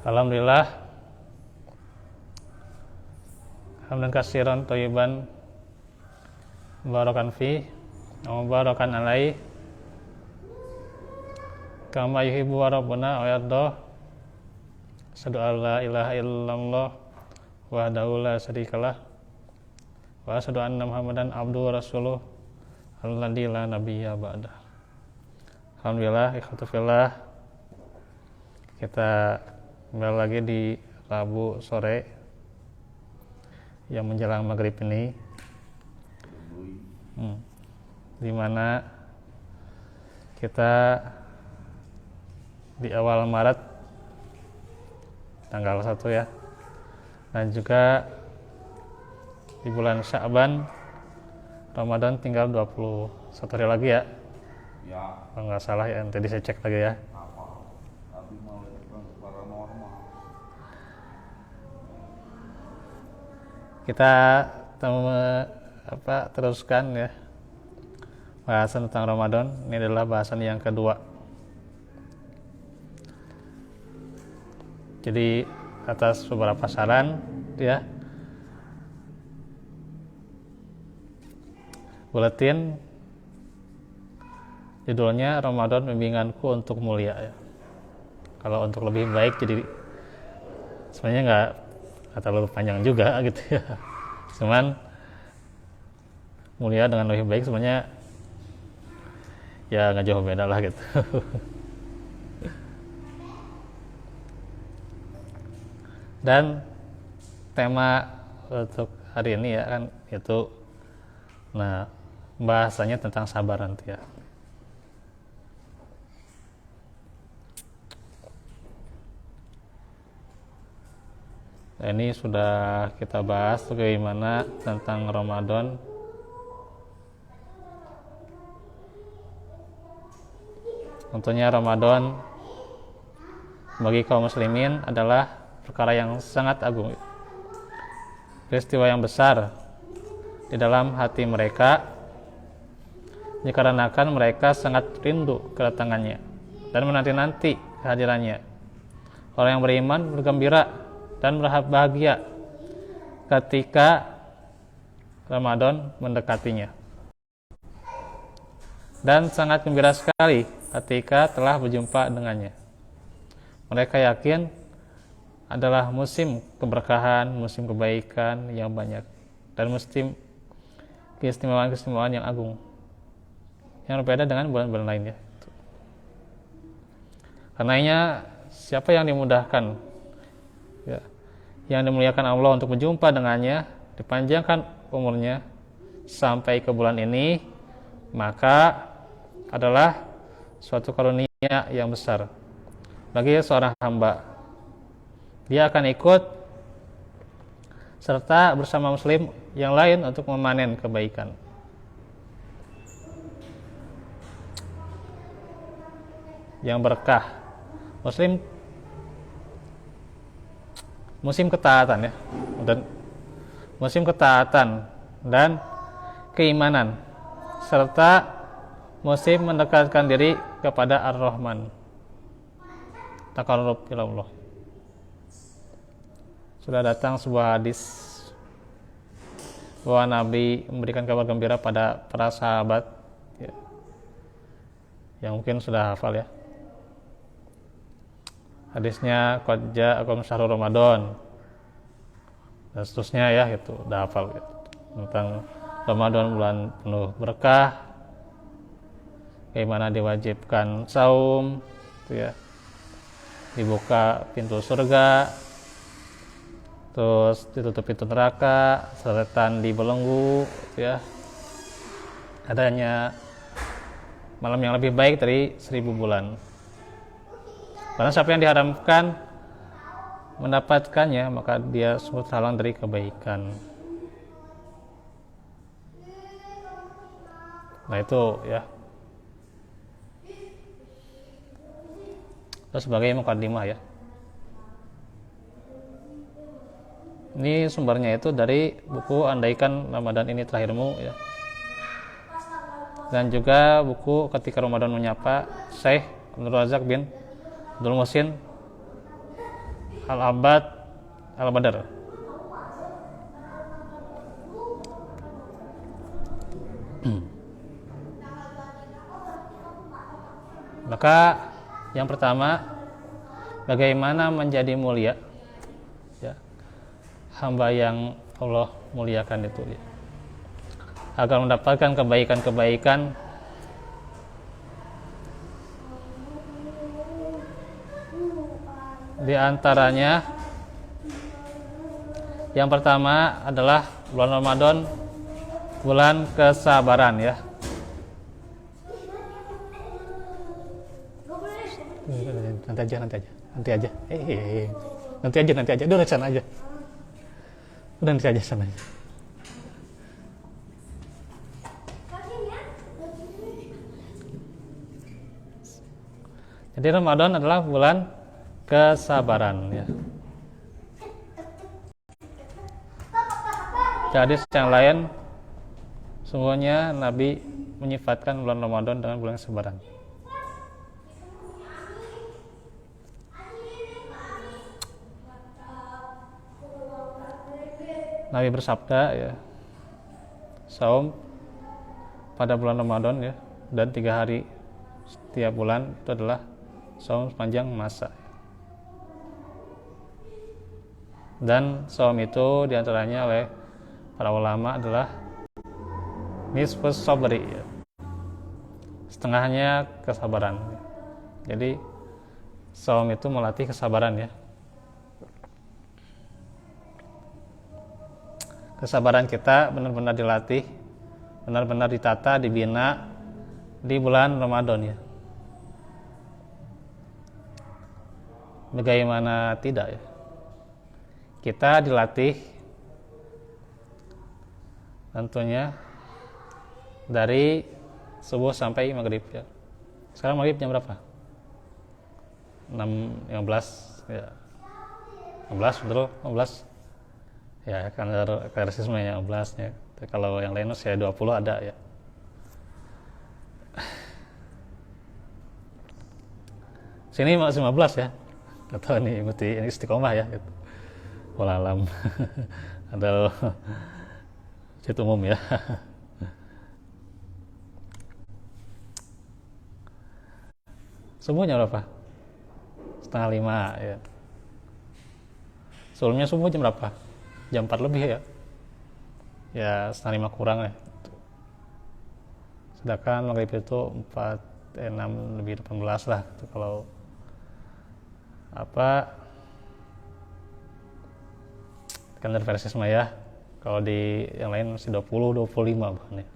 Alhamdulillah, hamdan katsiran thayyiban mubarakan fi wa mubarakan alaihi kama yuhibbu rabbuna wa yarda. Asyhadu an la ilaha illallah wahdahu la syarikalah wa asyhadu anna Muhammadan abduhu wa rasuluh alladzi la nabiyya ba'dah. Alhamdulillah, ikhwatu fillah, kita kembali lagi di Rabu sore yang menjelang maghrib ini, dimana kita di awal Maret tanggal 1 ya, dan juga di bulan Sya'ban Ramadan tinggal 21 hari lagi ya, kalau nggak salah ya, tadi saya cek lagi ya. Kita teruskan ya bahasan tentang Ramadan. Ini adalah bahasan yang kedua. Jadi atas beberapa saran ya, buletin judulnya Ramadan Bimbinganku untuk Mulia ya. Kalau untuk lebih baik, jadi sebenarnya nggak terlalu panjang juga gitu ya, cuman mulia dengan lebih baik sebenarnya ya nggak jauh beda lah gitu. Dan tema untuk hari ini ya kan itu, nah bahasanya tentang sabar nanti ya. Ini sudah kita bahas bagaimana tentang Ramadan tentunya Ramadan bagi kaum muslimin adalah perkara yang sangat agung, peristiwa yang besar di dalam hati mereka, dikarenakan mereka sangat rindu kedatangannya dan menanti-nanti kehadirannya. Orang yang beriman bergembira dan berbahagia ketika Ramadan mendekatinya, dan sangat gembira sekali ketika telah berjumpa dengannya. Mereka yakin adalah musim keberkahan, musim kebaikan yang banyak, dan musim keistimewaan-keistimewaan yang agung, yang berbeda dengan bulan-bulan lainnya. Karenanya siapa yang dimudahkan ya, yang dimuliakan Allah untuk berjumpa dengannya, dipanjangkan umurnya sampai ke bulan ini, maka adalah suatu karunia yang besar bagi seorang hamba. Dia akan ikut serta bersama muslim yang lain untuk memanen kebaikan. Yang berkah. Musim ketaatan ya, dan musim ketaatan dan keimanan, serta musim mendekatkan diri kepada Ar-Rahman, taqarrub ila Allah. Sudah datang sebuah hadis bahwa Nabi memberikan kabar gembira pada para sahabat ya, yang mungkin sudah hafal ya. Hadisnya qad ja'akum syahrul Ramadan dan seterusnya ya, itu udah hafal gitu. Tentang Ramadan, bulan penuh berkah, bagaimana diwajibkan saum gitu ya, dibuka pintu surga, terus ditutup pintu neraka, setan dibelenggu gitu ya, adanya malam yang lebih baik dari 1000 bulan. Karena siapa yang diharamkan mendapatkannya, maka dia sungguh terhalang dari kebaikan. Nah itu ya, terus sebagai mukaddimah ya, ini sumbernya itu dari buku Andaikan Ramadan Ini Terakhirmu ya, dan juga buku Ketika Ramadan Menyapa Syekh Abdul Razak bin Abdul Muhsin Al-Abad Al-Badr. Maka yang pertama, bagaimana menjadi mulia, ya, hamba yang Allah muliakan itu, ya, agar mendapatkan kebaikan-kebaikan di antaranya yang pertama adalah bulan Ramadan, bulan kesabaran, ya. Nanti aja. Udah sana aja. Udah nanti aja sana aja. Jadi Ramadan adalah bulan kesabaran, ya. Jadi yang lain, sungguhnya Nabi menyifatkan bulan Ramadan dengan bulan kesabaran. Nabi bersabda, ya, saum pada bulan Ramadan, ya, dan 3 hari setiap bulan itu adalah saum sepanjang masa. Dan saum itu diantaranya oleh para ulama adalah nisfus sabri, ya, setengahnya kesabaran. Jadi saum itu melatih kesabaran, ya. Kesabaran kita benar-benar dilatih, benar-benar ditata, dibina di bulan Ramadan, ya. Bagaimana tidak, ya? Kita dilatih tentunya dari subuh sampai maghrib, ya. Sekarang maghrib jam berapa? 6.15, ya. 15, betul? 15. Ya, kaderisme yang 15, ya. Kalau yang lain saya 20 ada, ya. Sini masih 15, ya. Atau ini istiqomah, ya, gitu. Wallahualam. Ada masjid umum, ya. Subuhnya berapa? 4:30, ya. Sebelumnya subuh jam berapa? Jam 4 lebih, ya. Ya 4:30 kurang, ya. Sedangkan maghrib itu 4:06 lebih 18 lah, gitu. Kalau kan versi semua, ya. Kalau di yang lain masih 20, 25 bahkan, ya.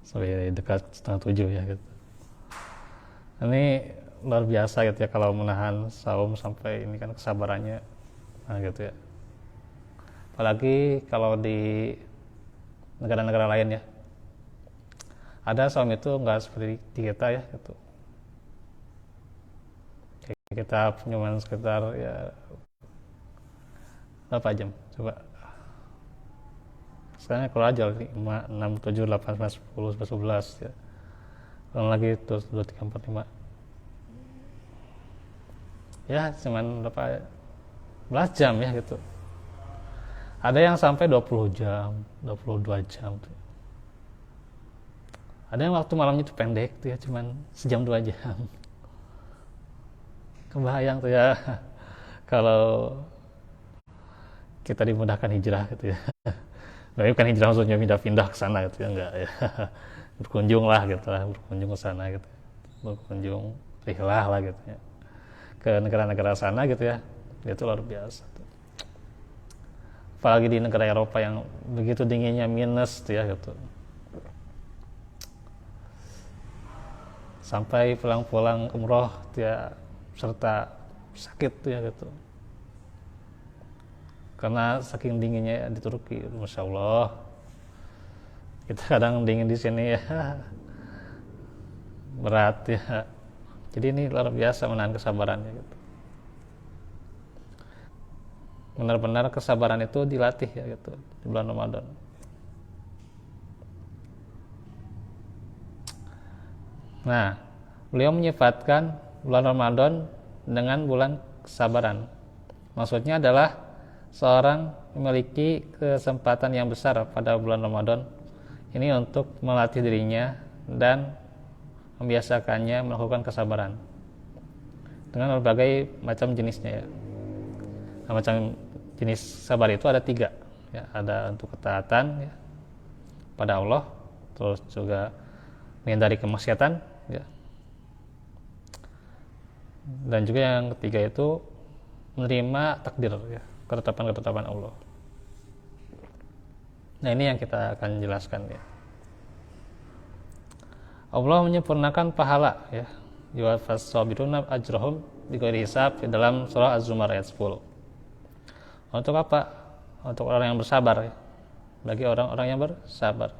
Sampai dekat 6:30, ya, gitu. Ini luar biasa, gitu, ya, kalau menahan saum sampai ini kan kesabarannya, nah, gitu, ya. Apalagi kalau di negara-negara lain, ya, ada saum itu nggak seperti di kita, ya, gitu. Kita cuma sekitar, ya, berapa jam coba sekarang kalau aja 5, 6, 7, 8, 9, 10, 11, ya. Kalau lagi terus 2, 3, 4, 5, ya cuman berapa belas jam, ya, gitu. Ada yang sampai 20 jam, 22 jam, tuh. Ada yang waktu malamnya itu pendek, tuh, ya, cuman sejam 2 jam. Kebayang, tuh, ya, kalau kita dimudahkan hijrah, gitu, ya. Nah, bukan hijrah maksudnya pindah-pindah ke sana, gitu, ya, enggak, ya. Berkunjung lah, gitu lah, berkunjung ke sana, gitu. Berkunjung rihlah lah, gitu, ya, ke negara-negara sana, gitu, ya. Itu luar biasa, tuh. Apalagi di negara Eropa yang begitu dinginnya minus, tuh, ya, gitu. Sampai pulang-pulang umroh, tuh, ya, serta sakit, tuh, ya, gitu. Karena saking dinginnya di Turki, Masya Allah. Kita kadang dingin di sini, ya, berat, ya. Jadi ini luar biasa menahan kesabarannya, gitu. Benar-benar kesabaran itu dilatih, ya, gitu, di bulan Ramadan. Nah, beliau menyifatkan bulan Ramadan dengan bulan kesabaran. Maksudnya adalah seorang memiliki kesempatan yang besar pada bulan Ramadan ini untuk melatih dirinya dan membiasakannya melakukan kesabaran dengan berbagai macam jenisnya ya. Nah, macam jenis sabar itu ada 3 ya, ada untuk ketaatan ya, pada Allah, terus juga menghindari kemaksiatan ya, dan juga yang ketiga itu menerima takdir ya, ketetapan Allah. Nah, ini yang kita akan jelaskan ya. Allah menyempurnakan pahala ya, yuwaffas sabiruna ajrahum bighairi hisab di dalam surah Az-Zumar ayat 10. Untuk apa? Untuk orang yang bersabar ya. Bagi orang-orang yang bersabar.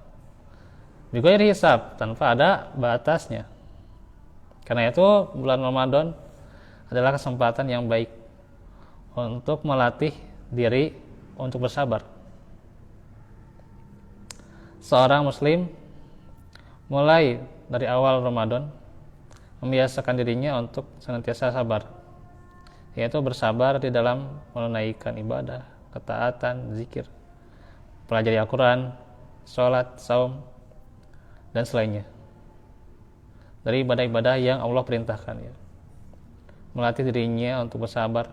Bighairi hisab, tanpa ada batasnya. Karena itu bulan Ramadan adalah kesempatan yang baik untuk melatih diri untuk bersabar. Seorang muslim mulai dari awal Ramadan membiasakan dirinya untuk senantiasa sabar, yaitu bersabar di dalam menunaikan ibadah, ketaatan, zikir, pelajari Al-Quran, sholat, saum, dan selainnya dari ibadah-ibadah yang Allah perintahkan ya. Melatih dirinya untuk bersabar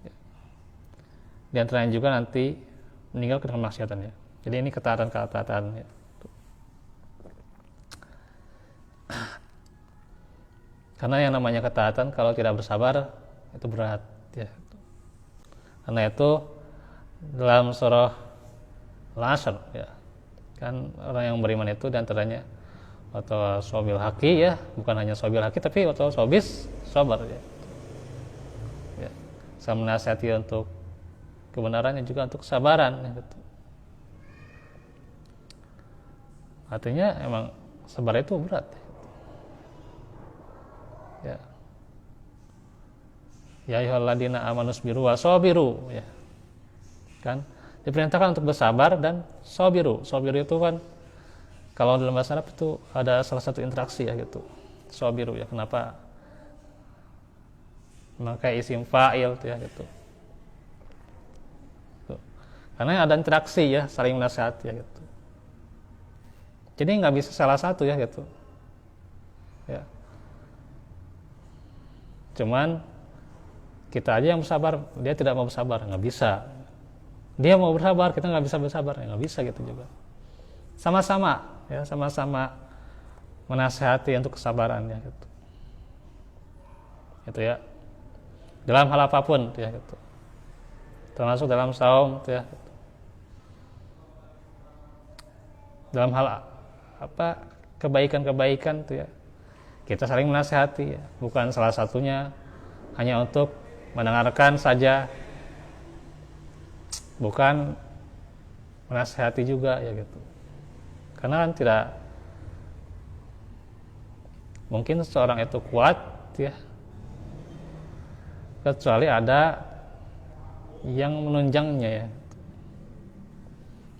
ya. Di antaranya juga nanti meninggalkan kemaksiatan ya. Jadi ini ketaatan ya. Karena yang namanya ketaatan kalau tidak bersabar itu berat ya. Karena itu dalam surah Al-Asr ya, kan orang yang beriman itu diantaranya atau sobil haki ya, bukan hanya sobil haki tapi atau sobis sabar ya. Ya. Saya menasihati untuk kebenarannya juga untuk kesabaran ya, gitu. Artinya emang sabar itu berat ya. Ya ayyuhalladzina amanu sabiru wa sabiru ya. Kan diperintahkan untuk bersabar dan sabiru. Sabiru itu kan kalau dalam bahasa Arab itu ada salah satu interaksi ya gitu. Sabiru ya, kenapa memakai isim fa'il ya gitu. Tuh. Karena ada interaksi ya, saling menasihati ya gitu. Jadi nggak bisa salah satu ya gitu. Ya. Cuman kita aja yang bersabar, dia tidak mau bersabar, nggak bisa. Dia mau bersabar, kita nggak bisa bersabar, nggak bisa gitu juga. Sama-sama ya, sama-sama menasihati untuk kesabaran ya gitu. Itu ya. Dalam hal apapun ya gitu. Termasuk dalam saum ya gitu. Dalam hal apa kebaikan-kebaikan tuh ya. Kita saling menasihati ya, bukan salah satunya hanya untuk mendengarkan saja, bukan menasihati juga ya gitu. Karena kan tidak mungkin seorang itu kuat ya, kecuali ada yang menunjangnya ya.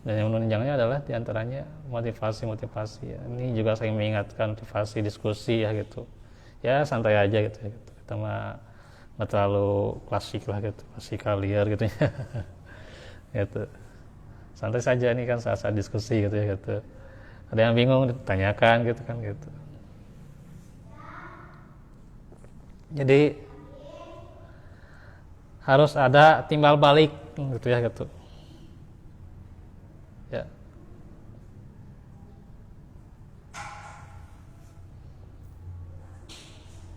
Dan yang menunjangnya adalah diantaranya motivasi ya. Ini juga saya mengingatkan motivasi diskusi ya gitu. Ya santai aja gitu ya gitu. Kita mah nggak terlalu klasik lah gitu, klasikalier gitu ya. Gitu. Santai saja, ini kan saat diskusi gitu ya gitu. Ada yang bingung ditanyakan gitu kan gitu. Jadi harus ada timbal balik gitu ya gitu. Ya.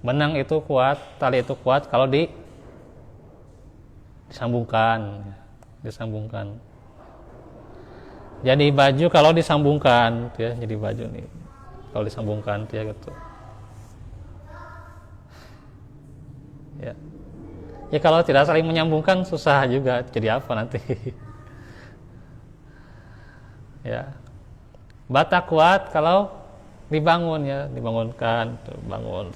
Benang itu kuat, tali itu kuat kalau disambungkan, disambungkan. Jadi baju kalau disambungkan, ya, jadi baju nih. Kalau disambungkan, ya gitu. Ya. Ya kalau tidak saling menyambungkan susah juga. Jadi apa nanti? Ya. Bata kuat kalau dibangun ya, dibangunkan, bangun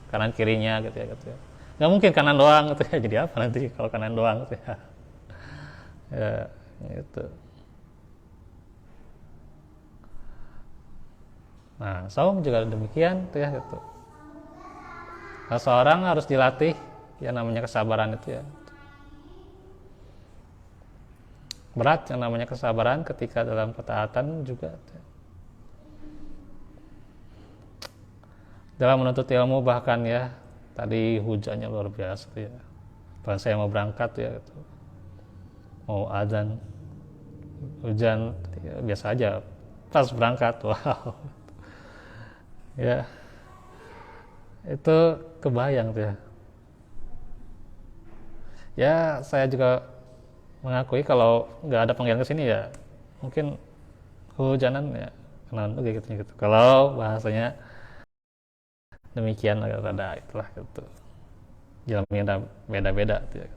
kanan kirinya gitu ya gitu ya. Nggak mungkin kanan doang gitu ya. Jadi apa nanti kalau kanan doang gitu ya. Ya, gitu. Nah, saum juga demikian tuh ya gitu. Seseorang harus dilatih yang namanya kesabaran itu ya. Berat yang namanya kesabaran ketika dalam ketaatan juga. Dalam menuntut ilmu bahkan ya, tadi hujannya luar biasa tuh ya. Bahkan saya mau berangkat ya, gitu. Mau azan, hujan ya, biasa aja. Pas berangkat, wow. Ya, itu kebayang tuh ya. Ya, saya juga mengakui kalau nggak ada panggilan ke sini ya, mungkin hujanan ya, kenalan juga gitu. Kalau bahasanya demikian rada itulah gitu, jalannya beda-beda gitu ya.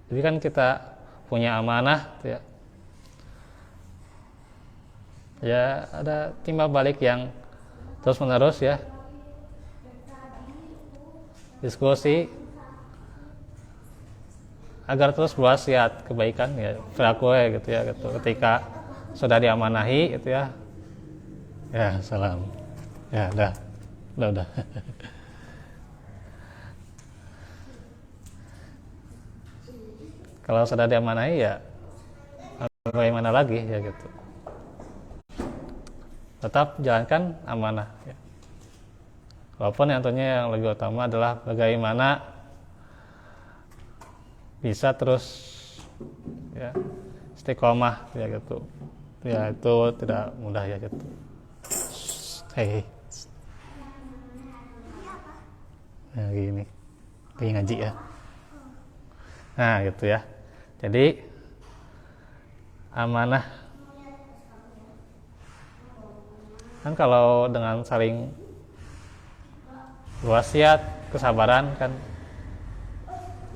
Jadi kan kita punya amanah gitu ya. Ya ada timbal balik yang terus menerus ya, diskusi agar terus berwasiat kebaikan ya, perilaku gitu ya gitu. Ketika sudah diamanahi gitu ya, ya salam, ya udah. Kalau sudah diamanahi ya bagaimana lagi ya gitu, tetap jalankan amanah ya. Walaupun yang tentunya yang lebih utama adalah bagaimana bisa terus ya istiqomah ya gitu ya, itu tidak mudah ya gitu. Hei, nah gini lagi ngaji ya, nah gitu ya. Jadi amanah kan kalau dengan saling berwasiat, kesabaran kan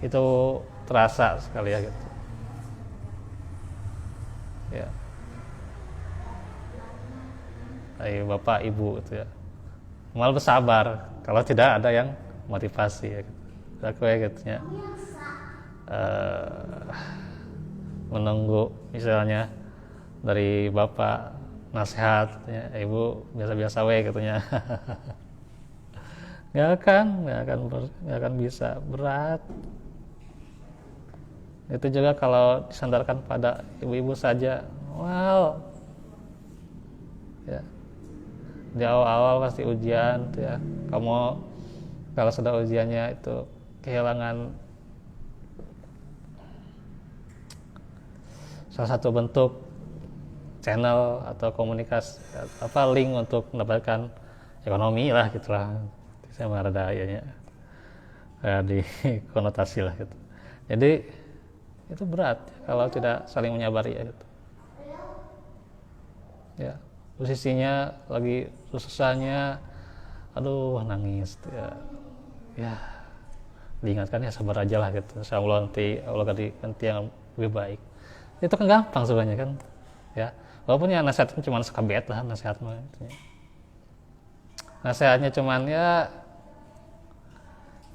itu terasa sekali ya gitu ya, dari bapak ibu gitu ya, malah bersabar kalau tidak ada yang motivasi ya gitu. Aku ya gitu ya, menunggu misalnya dari bapak nasihat ya, ibu biasa-biasa katanya. nggak akan bisa, berat. Itu juga kalau disandarkan pada ibu-ibu saja, wow ya, di awal-awal pasti ujian tuh ya. Kamu kalau sudah ujiannya itu kehilangan salah satu bentuk channel atau komunikasi link untuk mendapatkan ekonomi lah gitulah, saya merada ya di konotasi lah gitu. Jadi itu berat kalau tidak saling menyabari ya gitu ya. Posisinya lagi susahnya, aduh nangis ya diingatkan ya sabar aja lah gitu, insya Allah nanti Allah ganti yang lebih baik. Itu kan gampang sebenarnya kan ya, walaupun ya nasihatnya cuma sekabet lah nasihatnya cuman ya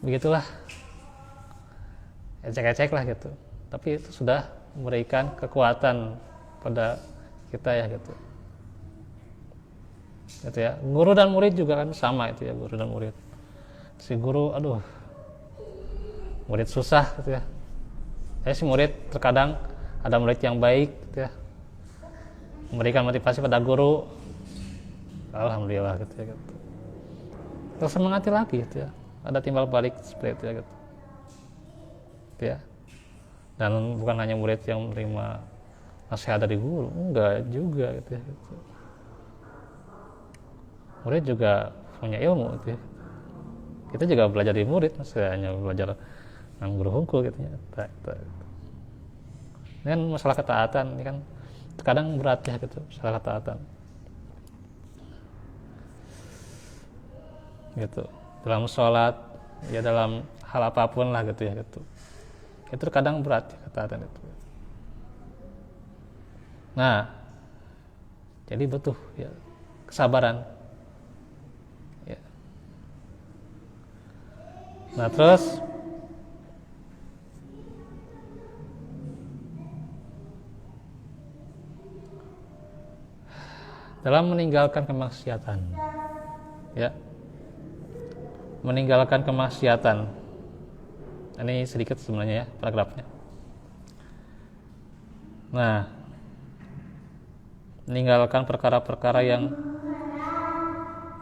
begitulah, ecek-ecek lah gitu, tapi itu sudah memberikan kekuatan pada kita ya gitu ya. Guru dan murid juga kan sama itu ya, guru dan murid. Si guru aduh, murid susah gitu ya. Si murid terkadang ada murid yang baik gitu ya, memberikan motivasi pada guru, alhamdulillah gitu ya gitu. Terus semangati lagi gitu ya, ada timbal balik seperti itu ya gitu ya. Dan bukan hanya murid yang menerima nasihat dari guru, enggak juga gitu ya gitu. Murid juga punya ilmu gitu ya. Kita juga belajar dari murid, saya hanya belajar dengan guru hukum gitu ya. Dan masalah ketaatan ini kan terkadang berat ya gitu, masalah ketaatan gitu, dalam sholat ya, dalam hal apapun lah gitu ya gitu, itu terkadang berat ya, ketaatan itu. Nah jadi butuh ya kesabaran ya. Nah terus dalam meninggalkan kemaksiatan ya, meninggalkan kemaksiatan. Ini sedikit sebenarnya ya paragrafnya. Nah, meninggalkan perkara-perkara yang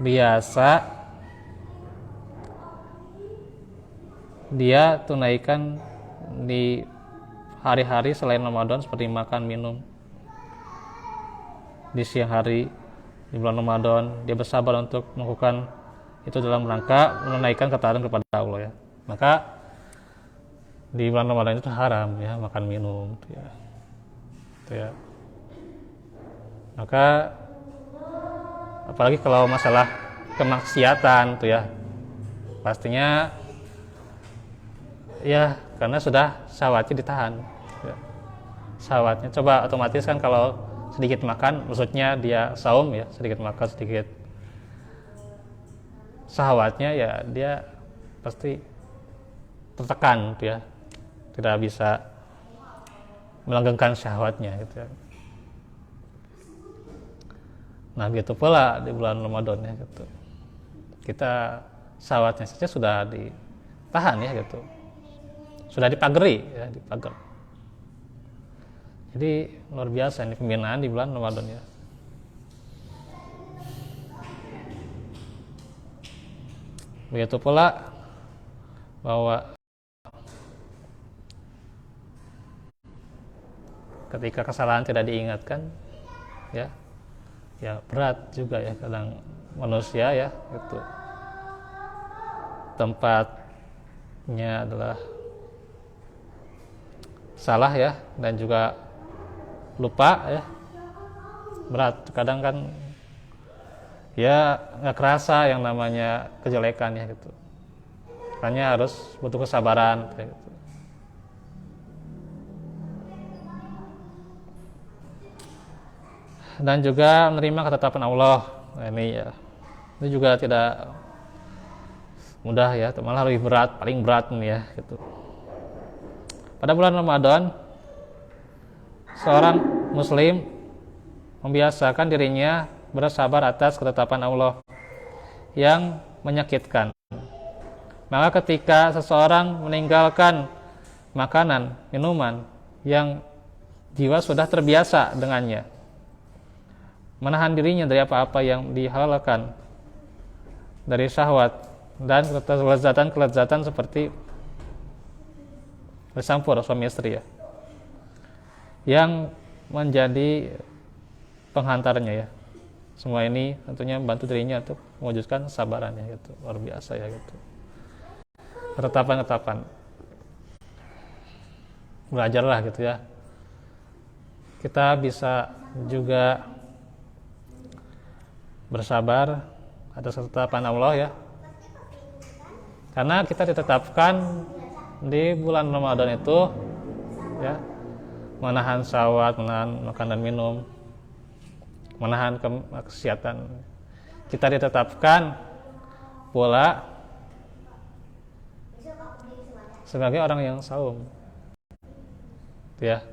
biasa dia tunaikan di hari-hari selain Ramadan, seperti makan, minum di siang hari di bulan Ramadan. Dia bersabar untuk melakukan itu dalam rangka menunaikan ketaatan kepada Allah ya. Maka di bulan Ramadan itu haram ya makan minum ya. Itu ya. Maka apalagi kalau masalah kemaksiatan tuh ya, pastinya ya karena sudah syahwatnya ditahan ya. Syahwatnya coba otomatis kan kalau sedikit makan, maksudnya dia saum ya, sedikit makan sedikit, syahwatnya ya dia pasti tertekan tuh ya, tidak bisa melanggengkan syahwatnya gitu ya. Nah begitu pula di bulan Ramadan ya gitu. Kita syahwatnya saja sudah ditahan ya gitu. Sudah dipagari ya, dipagar. Jadi luar biasa ini pembinaan di bulan Ramadan ya. Begitu pula bahwa ketika kesalahan tidak diingatkan ya, ya berat juga ya kadang manusia ya itu tempatnya adalah salah ya, dan juga lupa ya, berat kadang kan ya nggak kerasa yang namanya kejelekan ya gitu, makanya harus butuh kesabaran kayak gitu. Dan juga menerima ketetapan Allah. Nah, ini ya, itu juga tidak mudah ya, malah lebih berat, paling berat nih ya gitu. Pada bulan Ramadan, seorang muslim membiasakan dirinya bersabar atas ketetapan Allah yang menyakitkan. Maka ketika seseorang meninggalkan makanan, minuman yang jiwa sudah terbiasa dengannya, menahan dirinya dari apa-apa yang dihalalkan dari syahwat dan kelezatan seperti bersampur suami istri ya, yang menjadi penghantarnya ya. Semua ini tentunya membantu dirinya untuk mewujudkan sabarannya gitu. Luar biasa ya gitu. Ketetapan-ketetapan. Belajarlah gitu ya. Kita bisa juga bersabar atas ketetapan Allah ya. Karena kita ditetapkan di bulan Ramadan itu ya, menahan syahwat, menahan makan dan minum, menahan kemaksiatan. Kita ditetapkan pula sebagai orang yang saum ya,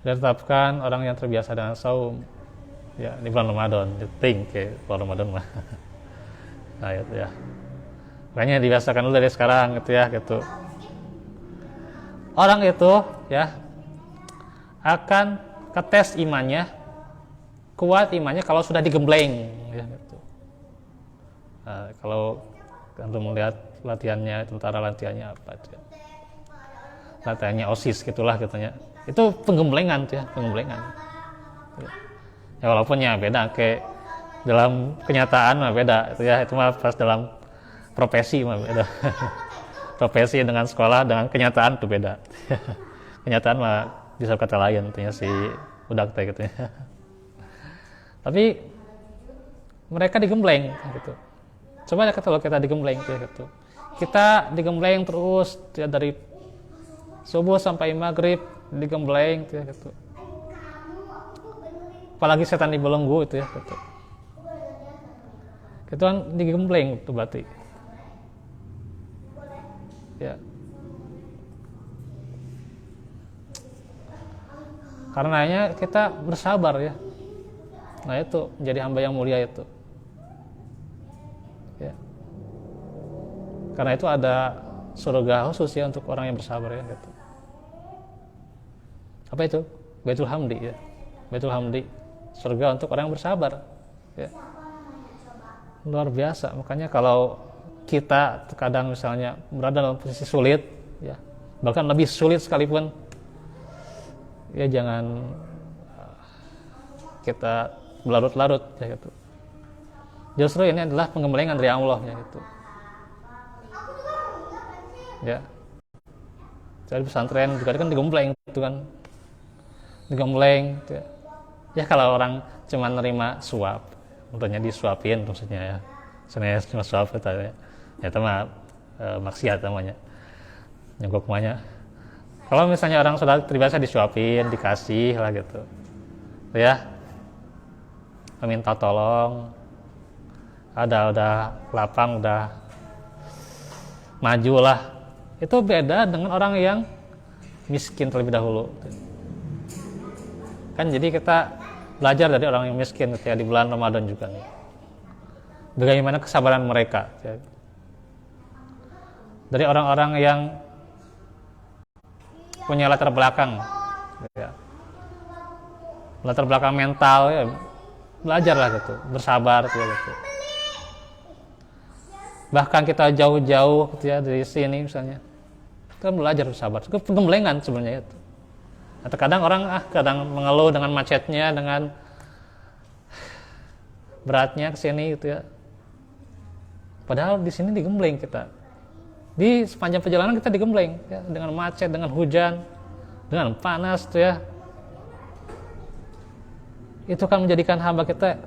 ditetapkan orang yang terbiasa dengan saum ya di bulan Ramadan. Think kayak bulan Ramadan mah nah itu ya, makanya dibiasakan dulu dari sekarang gitu ya gitu. Orang itu ya akan ketes imannya, kuat imannya kalau sudah digembleng ya gitu. Nah, kalau antum melihat latihannya tentara, latihannya apa itu ya, latihannya OSIS gitulah katanya, itu penggemblengan tuh ya, penggemblengan ya, walaupun ya beda kayak dalam kenyataan mah beda itu ya, itu mah pas dalam profesi mah beda. Profesi dengan sekolah dengan kenyataan itu beda. Kenyataan mah bisa kata lain tentunya si budak teh gitu ya. Tapi mereka digembleng gitu. Coba ya kalau kita digembleng gitu. Kita digembleng terus ya, dari subuh sampai maghrib digembleng gitu. Apalagi setan dibelenggu itu ya gitu. Itu kan digembleng itu berarti. Ya. Karenanya kita bersabar ya. Nah itu menjadi hamba yang mulia itu. Ya. Karena itu ada surga khusus ya untuk orang yang bersabar ya gitu. Apa itu? Baitul Hamdi ya. Baitul Hamdi, surga untuk orang yang bersabar ya. Luar biasa. Makanya kalau kita terkadang misalnya berada dalam posisi sulit ya, bahkan lebih sulit sekalipun, ya jangan kita berlarut-larut ya gitu. Justru ini adalah pengembelengan dari Allah ya gitu. Ya. Jadi pesantren juga kan digembleng gitu kan. Digembleng gitu ya. Ya kalau orang cuma nerima suap, tentunya disuapin maksudnya ya. Sebenarnya cuma suap itu ya. Ya itu mah maksiat namanya. Nyogok semuanya. Kalau misalnya orang sudah terbiasa disuapin, dikasih lah gitu. Ya. Meminta tolong. Udah lapang, udah maju lah. Itu beda dengan orang yang miskin terlebih dahulu. Kan jadi kita belajar dari orang yang miskin ketika di bulan Ramadan juga nih. Bagaimana kesabaran mereka. Dari orang-orang yang punya latar belakang, ya. Latar belakang mental, ya. Belajarlah gitu, bersabar gitu. Bahkan kita jauh-jauh gitu ya dari sini misalnya, kita belajar bersabar. Itu pengembelengan sebenarnya itu. Atau kadang orang kadang mengeluh dengan macetnya, dengan beratnya ke sini gitu ya. Padahal di sini digembleng kita. Di sepanjang perjalanan kita digembleng ya, dengan macet, dengan hujan, dengan panas tuh ya. Itu kan menjadikan hamba kita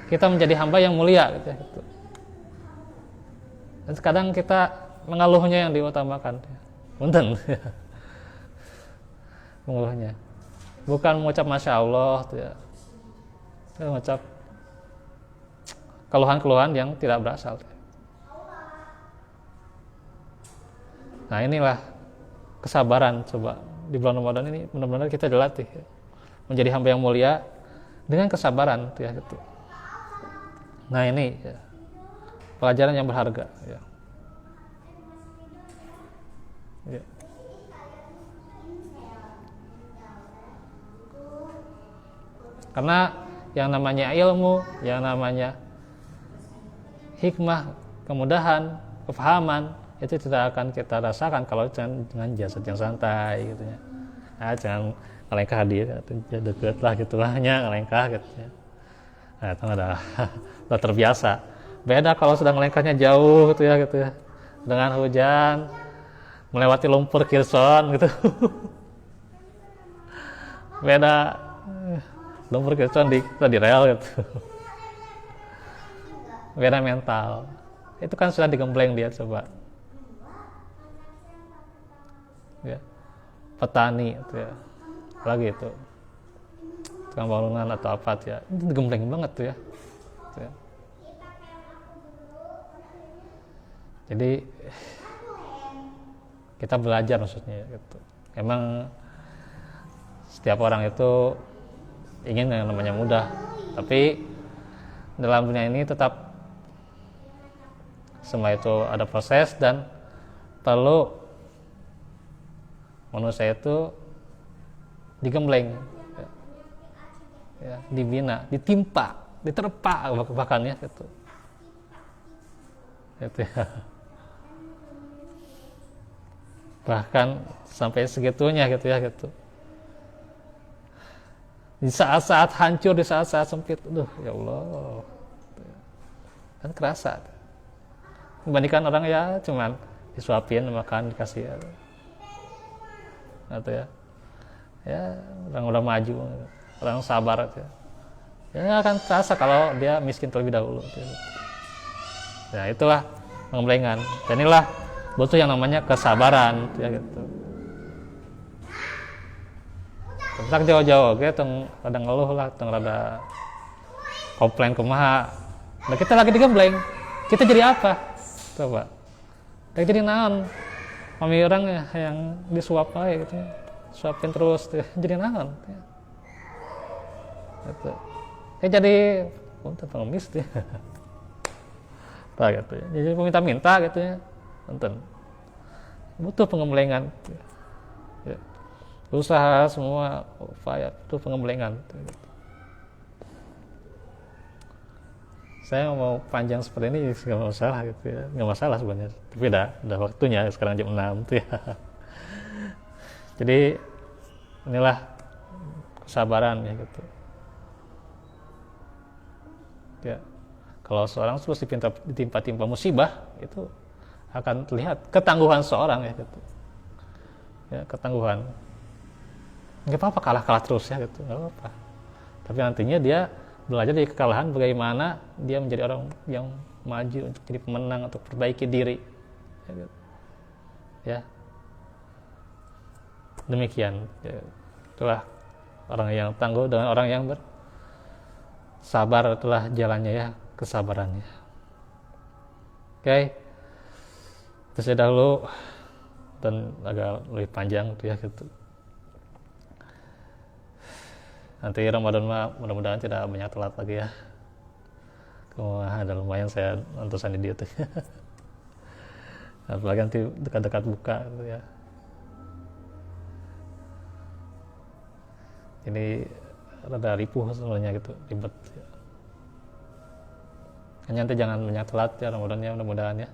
menjadi hamba yang mulia gitu ya, gitu. Dan kadang kita mengeluhnya yang diutamakan. Punten. Mengeluhnya. Bukan mengucap Masya Allah. Ya. Mengucap keluhan-keluhan yang tidak berasal. Nah inilah kesabaran coba. Di bulan Ramadan ini benar-benar kita dilatih. Ya. Menjadi hamba yang mulia dengan kesabaran. Ya, gitu. Nah ini ya. Pelajaran yang berharga ya. Ya. Karena yang namanya ilmu, yang namanya hikmah, kemudahan, kefahaman itu tidak akan kita rasakan kalau dengan jasad yang santai gitu ya. Nah, jangan ngelengkah deket lah gitu lah, ngelengkah gitu ya. Nah, itu udah terbiasa. Beda kalau sudah ngelengkahnya jauh gitu ya, dengan hujan, melewati lumpur Kirson gitu. Beda lumpur Kirson di rel gitu. Beda mental. Itu kan sudah digembleng dia coba. Ya. Petani itu ya. Lagi itu. Tukang bangunan atau apa ya. Itu digembleng banget tuh ya. Gitu ya. Jadi kita belajar maksudnya gitu. Emang setiap orang itu ingin yang namanya mudah, tapi dalam dunia ini tetap semua itu ada proses dan perlu manusia itu digembleng, ya, dibina, ditimpa, diterpa bahkan ya gitu. Gitu ya. Bahkan sampai segitunya gitu ya gitu. Di saat-saat hancur, di saat-saat sempit, ya Allah, kan kerasa. Dibandingkan orang ya cuman disuapin, makan, dikasih, gitu ya. Ya orang udah maju, orang sabar, gitu ya. Ya akan terasa kalau dia miskin terlebih dahulu. Gitu. Ya itulah pengembelengan. Dan inilah butuh yang namanya kesabaran ya gitu. Kita jauh-jauh gitu, kadang ngeluh lah, rada komplain kumaha. Nah kita lagi digembleng, kita jadi apa? Coba. Kita jadi naon? Mami orang ya yang disuap aja gitu. Suapin terus tuh. Jadi naon? Gitu. Kayak jadi pengemis tuh. gitu ya. Jadi peminta-minta gitu ya, nonton. Butuh pengembelengan. Gitu. Ya. Usaha semua upaya butuh pengembelengan. Gitu. Saya mau panjang seperti ini nggak masalah gitu ya, nggak masalah sebenarnya. Tapi udah waktunya sekarang jam 6 tuh ya. Jadi inilah kesabaran ya gitu. Ya, kalau seorang terus ditimpa musibah itu akan terlihat ketangguhan seorang ya gitu. Ya, ketangguhan. Nggak apa-apa kalah terus ya gitu, nggak apa-apa. Tapi nantinya dia belajar dari kekalahan bagaimana dia menjadi orang yang maju untuk jadi pemenang, untuk perbaiki diri. Ya, gitu. Ya. Demikian. Ya. Itulah orang yang tangguh dengan orang yang bersabar, itulah jalannya ya, kesabarannya. Oke. Itu saya dahulu dan agak lebih panjang tuh ya gitu. Nanti Ramadan mudah-mudahan tidak banyak telat lagi ya. Ada lumayan saya nontosan di YouTube. Apalagi nanti dekat-dekat buka gitu ya. Ini rada ripuh sebenarnya gitu, ribet. Hanya nanti jangan banyak telat ya Ramadannya, mudah-mudahan ya.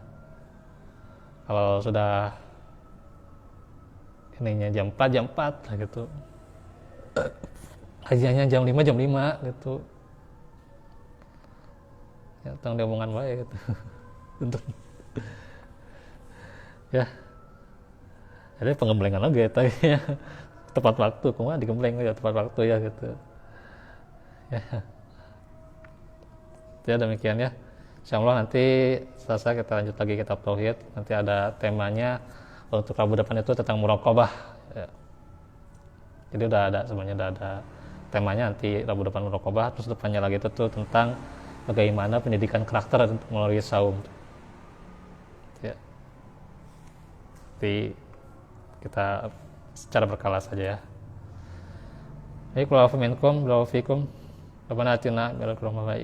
Kalau sudah ininya jam 4 lah gitu. Kajiannya jam 5 gitu. Ya, tentang diomongan baik gitu. Untuk ya. Jadi pengembelengan lagi tadi ya. Tepat waktu, kumah digembleng ya tepat waktu ya gitu. Ya. Ya demikian ya. Insyaallah nanti selesai kita lanjut lagi kitab tauhid. Nanti ada temanya untuk Rabu depan itu tentang muraqabah. Ya. Jadi sebenarnya udah ada temanya nanti Rabu depan muraqabah, terus depannya lagi itu tuh tentang bagaimana pendidikan karakter melalui saum. Ya. Jadi kita secara berkala saja ya. Baik, wa minkum wa fikum. Rabbana atina min ladunka rahmatan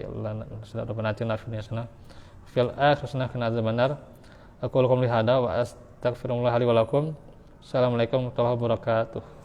fil akhirati qina adzabannar. Aku lakum li hada wa astaghfirullah li wa lakum. Assalamualaikum warahmatullahi wabarakatuh.